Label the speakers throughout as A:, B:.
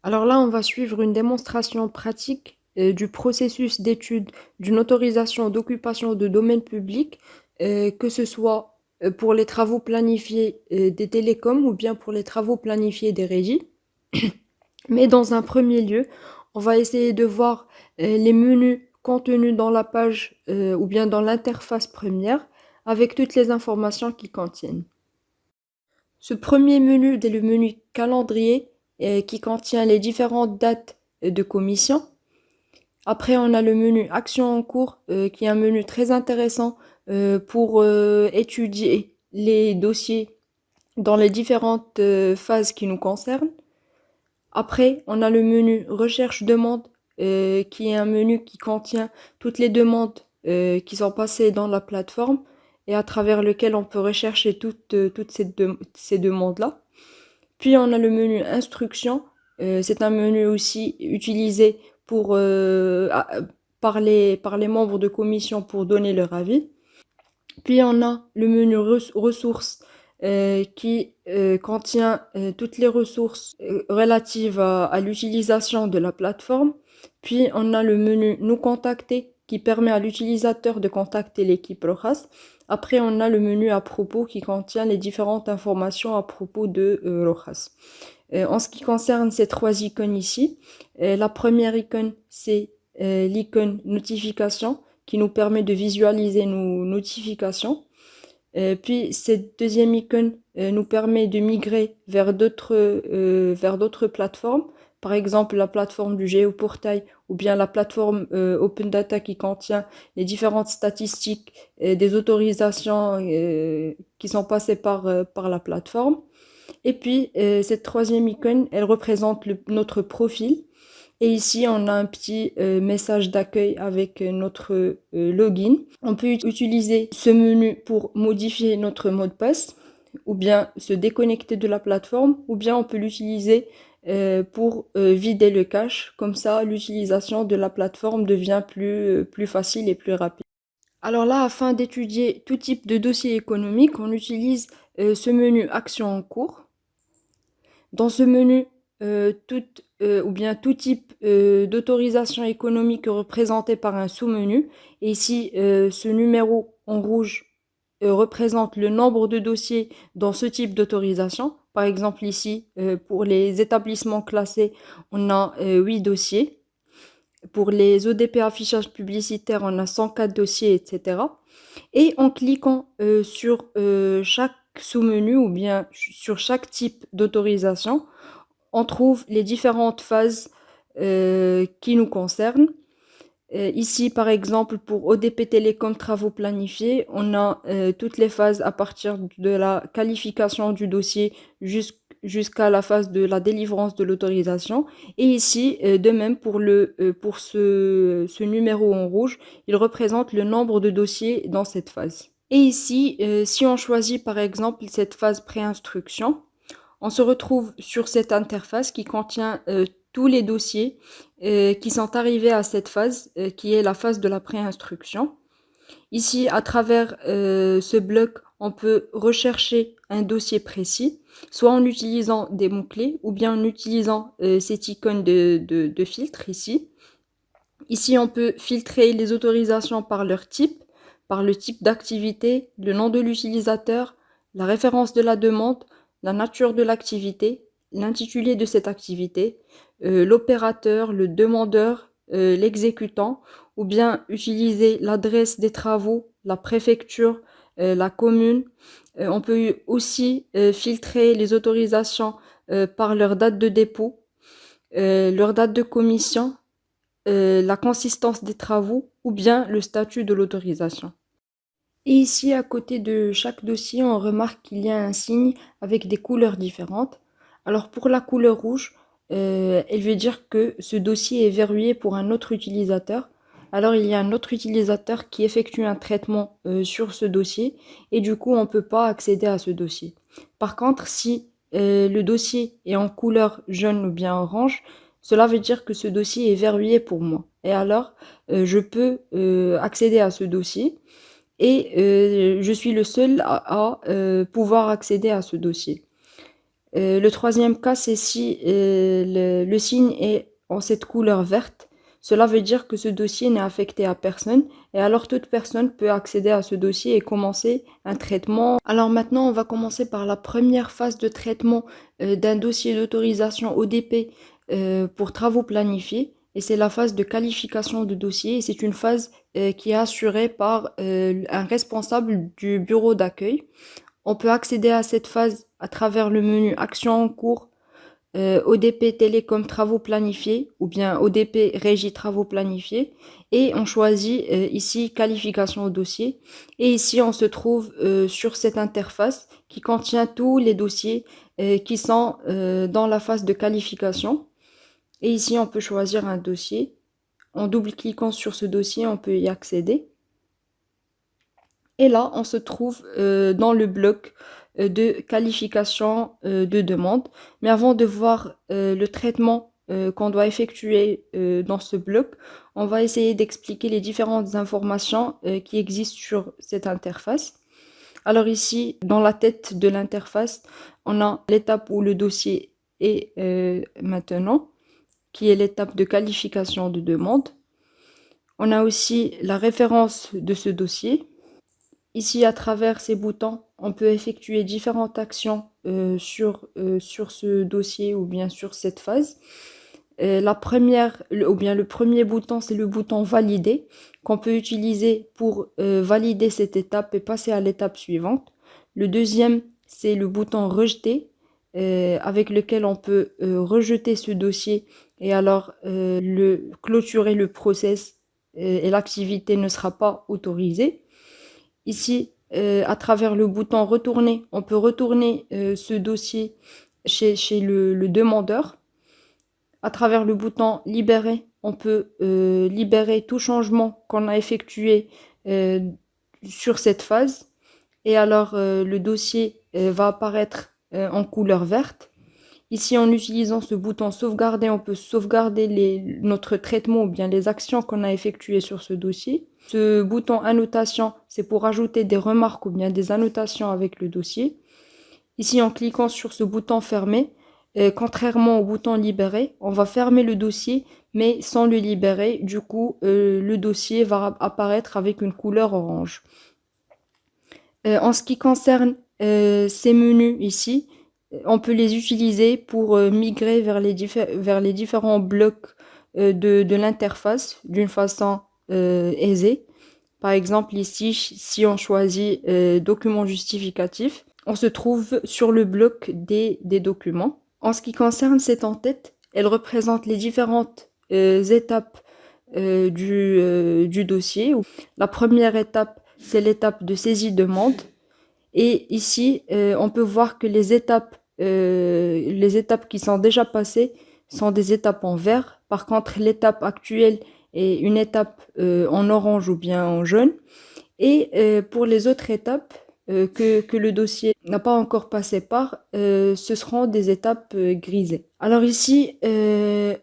A: Alors là, on va suivre une démonstration pratique du processus d'étude d'une autorisation d'occupation de domaine public, que ce soit pour les travaux planifiés des télécoms ou bien pour les travaux planifiés des régies. Mais dans un premier lieu, on va essayer de voir les menus contenus dans la page ou bien dans l'interface première avec toutes les informations qu'ils contiennent. Ce premier menu est le menu calendrier qui contient les différentes dates de commission. Après, on a le menu action en cours qui est un menu très intéressant pour étudier les dossiers dans les différentes phases qui nous concernent. Après, on a le menu recherche-demande qui est un menu qui contient toutes les demandes qui sont passées dans la plateforme et à travers lequel on peut rechercher toutes ces demandes-là. Puis on a le menu instruction. C'est un menu aussi utilisé pour, par les membres de commission pour donner leur avis. Puis on a le menu ressources qui contient toutes les ressources relatives à l'utilisation de la plateforme. Puis on a le menu nous contacter qui permet à l'utilisateur de contacter l'équipe ROHAS. Après, on a le menu à propos qui contient les différentes informations à propos de ROHAS. En ce qui concerne ces trois icônes ici, la première icône, c'est l'icône notification qui nous permet de visualiser nos notifications. Puis cette deuxième icône nous permet de migrer vers d'autres plateformes, par exemple la plateforme du géoportail ou bien la plateforme Open Data qui contient les différentes statistiques des autorisations qui sont passées par la plateforme. Et puis cette troisième icône, elle représente notre profil. Et ici, on a un petit message d'accueil avec notre login. On peut utiliser ce menu pour modifier notre mot de passe, ou bien se déconnecter de la plateforme, ou bien on peut l'utiliser pour vider le cache. Comme ça, l'utilisation de la plateforme devient plus facile et plus rapide. Alors là, afin d'étudier tout type de dossier économique, on utilise ce menu Action en cours. Dans ce menu, tout type d'autorisation économique est représenté par un sous-menu. Et ici, ce numéro en rouge représente le nombre de dossiers dans ce type d'autorisation. Par exemple, ici, pour les établissements classés, on a 8 dossiers. Pour les ODP affichage publicitaire, on a 104 dossiers, etc. Et en cliquant sur chaque sous-menu ou bien sur chaque type d'autorisation, on trouve les différentes phases qui nous concernent. Ici, par exemple, pour ODP Télécom Travaux Planifiés, on a toutes les phases à partir de la qualification du dossier jusqu'à la phase de la délivrance de l'autorisation. Et ici, de même, pour ce numéro en rouge, il représente le nombre de dossiers dans cette phase. Et ici, si on choisit par exemple cette phase pré-instruction, on se retrouve sur cette interface qui contient tous les dossiers qui sont arrivés à cette phase, qui est la phase de la préinstruction. Ici, à travers ce bloc, on peut rechercher un dossier précis, soit en utilisant des mots-clés ou bien en utilisant cette icône de filtre ici. Ici, on peut filtrer les autorisations par leur type, par le type d'activité, le nom de l'utilisateur, la référence de la demande, la nature de l'activité, l'intitulé de cette activité, l'opérateur, le demandeur, l'exécutant, ou bien utiliser l'adresse des travaux, la préfecture, la commune. On peut aussi filtrer les autorisations par leur date de dépôt, leur date de commission, la consistance des travaux ou bien le statut de l'autorisation. Et ici, à côté de chaque dossier, on remarque qu'il y a un signe avec des couleurs différentes. Alors pour la couleur rouge, elle veut dire que ce dossier est verrouillé pour un autre utilisateur. Alors il y a un autre utilisateur qui effectue un traitement sur ce dossier et du coup on ne peut pas accéder à ce dossier. Par contre, si le dossier est en couleur jaune ou bien orange, cela veut dire que ce dossier est verrouillé pour moi. Et alors, je peux accéder à ce dossier et je suis le seul à pouvoir accéder à ce dossier. Le troisième cas, c'est si le signe est en cette couleur verte. Cela veut dire que ce dossier n'est affecté à personne et alors toute personne peut accéder à ce dossier et commencer un traitement. Alors maintenant, on va commencer par la première phase de traitement d'un dossier d'autorisation ODP pour travaux planifiés et c'est la phase de qualification de dossier et c'est une phase qui est assurée par un responsable du bureau d'accueil. On peut accéder à cette phase à travers le menu Action en cours, ODP Télécom Travaux planifiés ou bien ODP Régie Travaux planifiés et on choisit ici Qualification au dossier et ici on se trouve sur cette interface qui contient tous les dossiers qui sont dans la phase de qualification et ici on peut choisir un dossier. En double-cliquant sur ce dossier, on peut y accéder. Et là, on se trouve dans le bloc de qualification de demande. Mais avant de voir le traitement qu'on doit effectuer dans ce bloc, on va essayer d'expliquer les différentes informations qui existent sur cette interface. Alors ici, dans la tête de l'interface, on a l'étape où le dossier est maintenant, qui est l'étape de qualification de demande. On a aussi la référence de ce dossier. Ici, à travers ces boutons, on peut effectuer différentes actions sur ce dossier ou bien sur cette phase. La première, ou bien le premier bouton, c'est le bouton valider qu'on peut utiliser pour valider cette étape et passer à l'étape suivante. Le deuxième, c'est le bouton rejeter avec lequel on peut rejeter ce dossier et alors clôturer le process et l'activité ne sera pas autorisée. Ici, à travers le bouton retourner, on peut retourner ce dossier chez le demandeur. À travers le bouton libérer, on peut libérer tout changement qu'on a effectué sur cette phase. Et alors, le dossier va apparaître en couleur verte. Ici, en utilisant ce bouton sauvegarder, on peut sauvegarder notre traitement ou bien les actions qu'on a effectuées sur ce dossier. Ce bouton annotation, c'est pour ajouter des remarques ou bien des annotations avec le dossier. Ici, en cliquant sur ce bouton fermer, contrairement au bouton libérer, on va fermer le dossier, mais sans le libérer. Du coup, le dossier va apparaître avec une couleur orange. En ce qui concerne ces menus ici, on peut les utiliser pour migrer vers les différents blocs de l'interface d'une façon aisée. Par exemple, ici, si on choisit document justificatif, on se trouve sur le bloc des documents. En ce qui concerne cette en-tête, elle représente les différentes étapes du dossier. La première étape, c'est l'étape de saisie demande. Et ici, on peut voir que les étapes qui sont déjà passées sont des étapes en vert. Par contre, l'étape actuelle est une étape en orange ou bien en jaune. Et pour les autres étapes que le dossier n'a pas encore passé par, ce seront des étapes grisées. Alors ici,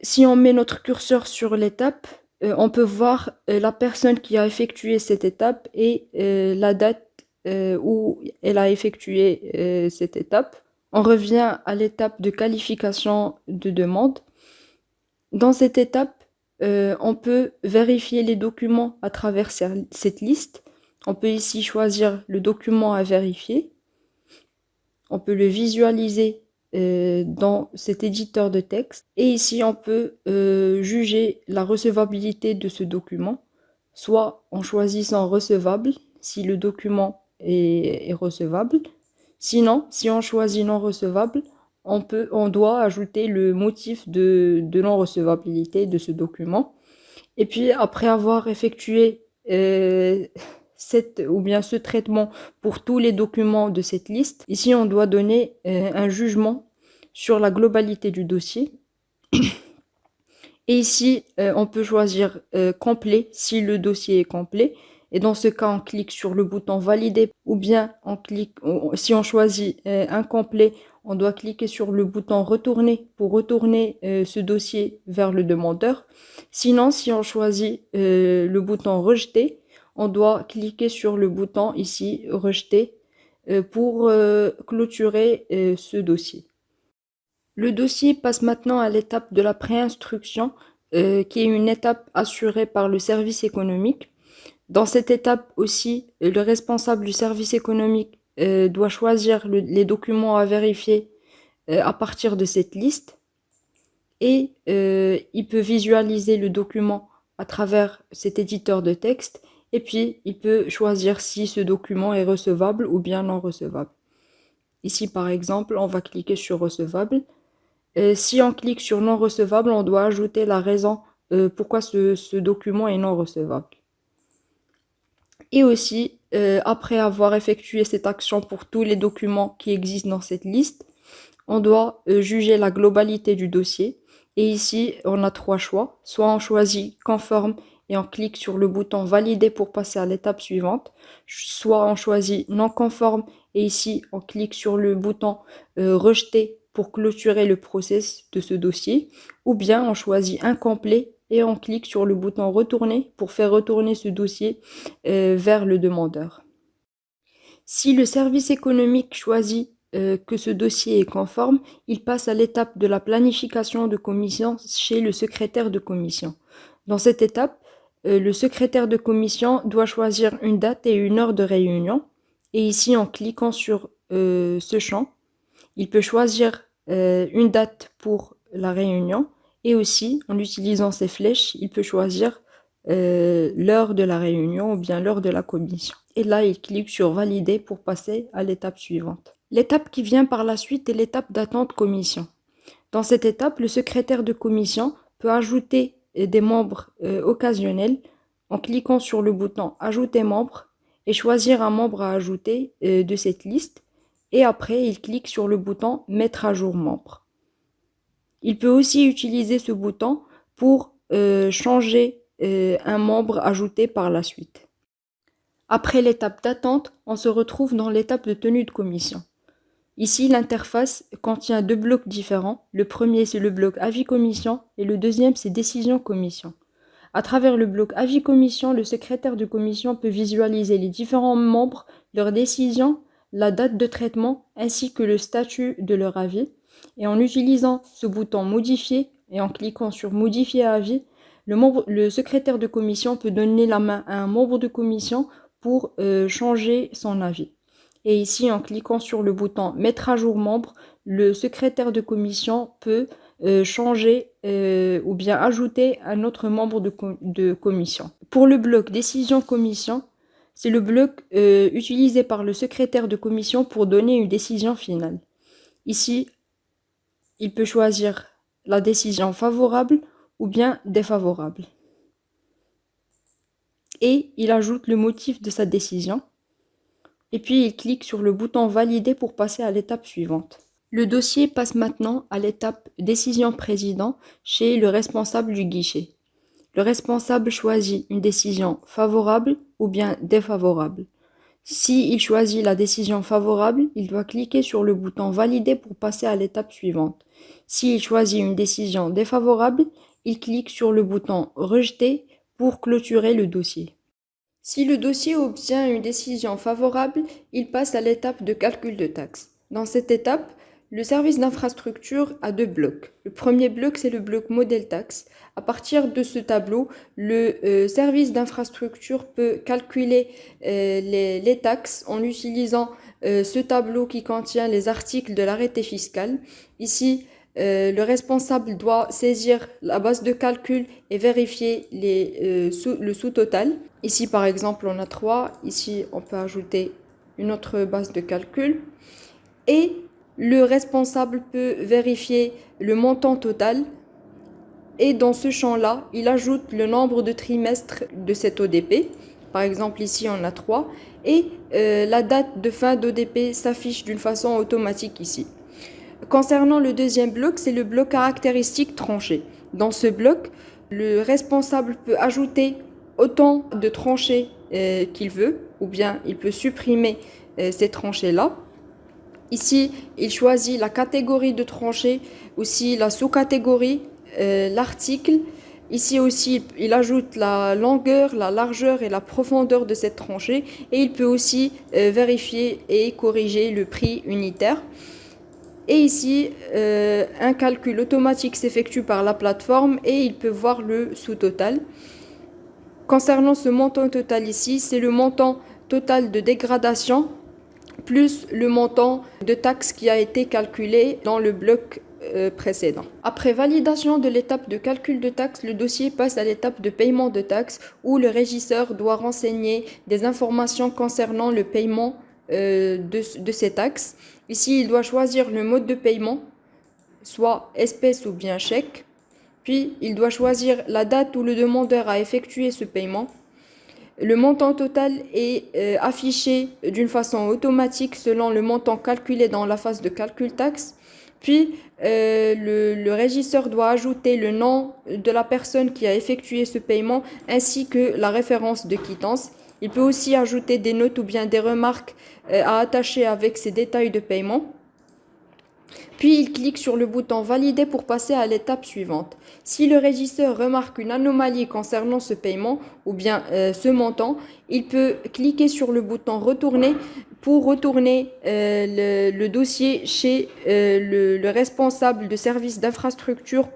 A: si on met notre curseur sur l'étape, on peut voir la personne qui a effectué cette étape et la date où elle a effectué cette étape. On revient à l'étape de qualification de demande. Dans cette étape, on peut vérifier les documents à travers cette liste. On peut ici choisir le document à vérifier. On peut le visualiser dans cet éditeur de texte. Et ici, on peut juger la recevabilité de ce document, soit en choisissant recevable, si le document est recevable. Sinon, si on choisit non recevable, on doit ajouter le motif de non-recevabilité de ce document. Et puis, après avoir effectué ce traitement pour tous les documents de cette liste, ici, on doit donner un jugement sur la globalité du dossier. Et ici, on peut choisir complet si le dossier est complet. Et dans ce cas, on clique sur le bouton valider ou bien si on choisit incomplet, on doit cliquer sur le bouton retourner pour retourner ce dossier vers le demandeur. Sinon, si on choisit le bouton rejeter, on doit cliquer sur le bouton ici rejeter pour clôturer ce dossier. Le dossier passe maintenant à l'étape de la préinstruction, qui est une étape assurée par le service économique. Dans cette étape aussi, le responsable du service économique doit choisir les documents à vérifier à partir de cette liste et il peut visualiser le document à travers cet éditeur de texte et puis il peut choisir si ce document est recevable ou bien non recevable. Ici, par exemple, on va cliquer sur recevable. Si on clique sur non recevable, on doit ajouter la raison pourquoi ce document est non recevable. Et aussi, après avoir effectué cette action pour tous les documents qui existent dans cette liste, on doit juger la globalité du dossier. Et ici, on a trois choix. Soit on choisit conforme et on clique sur le bouton valider pour passer à l'étape suivante. Soit on choisit non conforme et ici, on clique sur le bouton rejeter pour clôturer le process de ce dossier. Ou bien on choisit incomplet et on clique sur le bouton retourner pour faire retourner ce dossier vers le demandeur. Si le service économique choisit que ce dossier est conforme, il passe à l'étape de la planification de commission chez le secrétaire de commission. Dans cette étape, le secrétaire de commission doit choisir une date et une heure de réunion. Et ici, en cliquant sur ce champ, il peut choisir une date pour la réunion et aussi, en utilisant ces flèches, il peut choisir l'heure de la réunion ou bien l'heure de la commission. Et là, il clique sur valider pour passer à l'étape suivante. L'étape qui vient par la suite est l'étape d'attente commission. Dans cette étape, le secrétaire de commission peut ajouter des membres occasionnels en cliquant sur le bouton ajouter membre et choisir un membre à ajouter de cette liste. Et après, il clique sur le bouton mettre à jour membre. Il peut aussi utiliser ce bouton pour changer un membre ajouté par la suite. Après l'étape d'attente, on se retrouve dans l'étape de tenue de commission. Ici, l'interface contient deux blocs différents. Le premier, c'est le bloc avis commission et le deuxième, c'est décision commission. À travers le bloc avis commission, le secrétaire de commission peut visualiser les différents membres, leurs décisions, la date de traitement ainsi que le statut de leur avis. Et en utilisant ce bouton modifier et en cliquant sur modifier avis, le secrétaire de commission peut donner la main à un membre de commission pour changer son avis. Et ici, en cliquant sur le bouton mettre à jour membre, le secrétaire de commission peut changer ou bien ajouter un autre membre de commission. Pour le bloc décision commission, c'est le bloc utilisé par le secrétaire de commission pour donner une décision finale. Ici, il peut choisir la décision favorable ou bien défavorable. Et il ajoute le motif de sa décision. Et puis il clique sur le bouton valider pour passer à l'étape suivante. Le dossier passe maintenant à l'étape décision président chez le responsable du guichet. Le responsable choisit une décision favorable ou bien défavorable. Si il choisit la décision favorable, il doit cliquer sur le bouton valider pour passer à l'étape suivante. S'il choisit une décision défavorable, il clique sur le bouton rejeter pour clôturer le dossier. Si le dossier obtient une décision favorable, il passe à l'étape de calcul de taxes. Dans cette étape, le service d'infrastructure a deux blocs. Le premier bloc, c'est le bloc modèle taxe. À partir de ce tableau, le service d'infrastructure peut calculer les taxes en utilisant ce tableau qui contient les articles de l'arrêté fiscal. Ici, le responsable doit saisir la base de calcul et vérifier le sous-total. Ici, par exemple, on a 3. Ici, on peut ajouter une autre base de calcul. Et le responsable peut vérifier le montant total. Et dans ce champ-là, il ajoute le nombre de trimestres de cet ODP. Par exemple, ici, on a 3. Et la date de fin d'ODP s'affiche d'une façon automatique ici. Concernant le deuxième bloc, c'est le bloc caractéristique tranché. Dans ce bloc, le responsable peut ajouter autant de tranchées qu'il veut, ou bien il peut supprimer ces tranchées-là. Ici, il choisit la catégorie de tranchées, aussi la sous-catégorie, l'article. Ici aussi, il ajoute la longueur, la largeur et la profondeur de cette tranchée. Et il peut aussi vérifier et corriger le prix unitaire. Et ici, un calcul automatique s'effectue par la plateforme et il peut voir le sous-total. Concernant ce montant total ici, c'est le montant total de dégradation plus le montant de taxe qui a été calculé dans le bloc précédent. Après validation de l'étape de calcul de taxe, le dossier passe à l'étape de paiement de taxe où le régisseur doit renseigner des informations concernant le paiement de ces taxes. Ici, il doit choisir le mode de paiement, soit espèce ou bien chèque. Puis, il doit choisir la date où le demandeur a effectué ce paiement. Le montant total est affiché d'une façon automatique selon le montant calculé dans la phase de calcul taxe. Puis, le régisseur doit ajouter le nom de la personne qui a effectué ce paiement ainsi que la référence de quittance. Il peut aussi ajouter des notes ou bien des remarques à attacher avec ces détails de paiement. Puis il clique sur le bouton Valider pour passer à l'étape suivante. Si le régisseur remarque une anomalie concernant ce paiement ou bien ce montant, il peut cliquer sur le bouton Retourner pour retourner le dossier chez le responsable de service d'infrastructure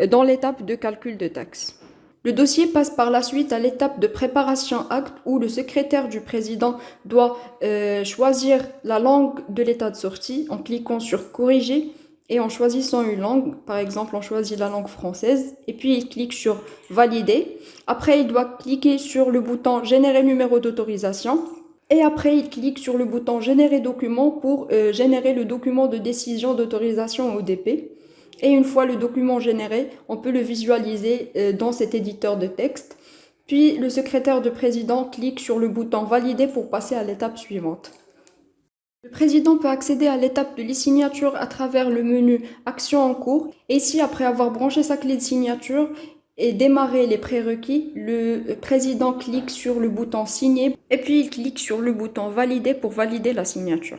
A: dans l'étape de calcul de taxe. Le dossier passe par la suite à l'étape de préparation acte où le secrétaire du président doit choisir la langue de l'état de sortie en cliquant sur corriger et en choisissant une langue. Par exemple, on choisit la langue française et puis il clique sur valider. Après, il doit cliquer sur le bouton générer numéro d'autorisation. Et après, il clique sur le bouton générer document pour générer le document de décision d'autorisation ODP. Et une fois le document généré, on peut le visualiser dans cet éditeur de texte. Puis le secrétaire du président clique sur le bouton valider pour passer à l'étape suivante. Le président peut accéder à l'étape de l'e-signature à travers le menu Action en cours. Et ici, après avoir branché sa clé de signature et démarré les prérequis, le président clique sur le bouton signer et puis il clique sur le bouton valider pour valider la signature.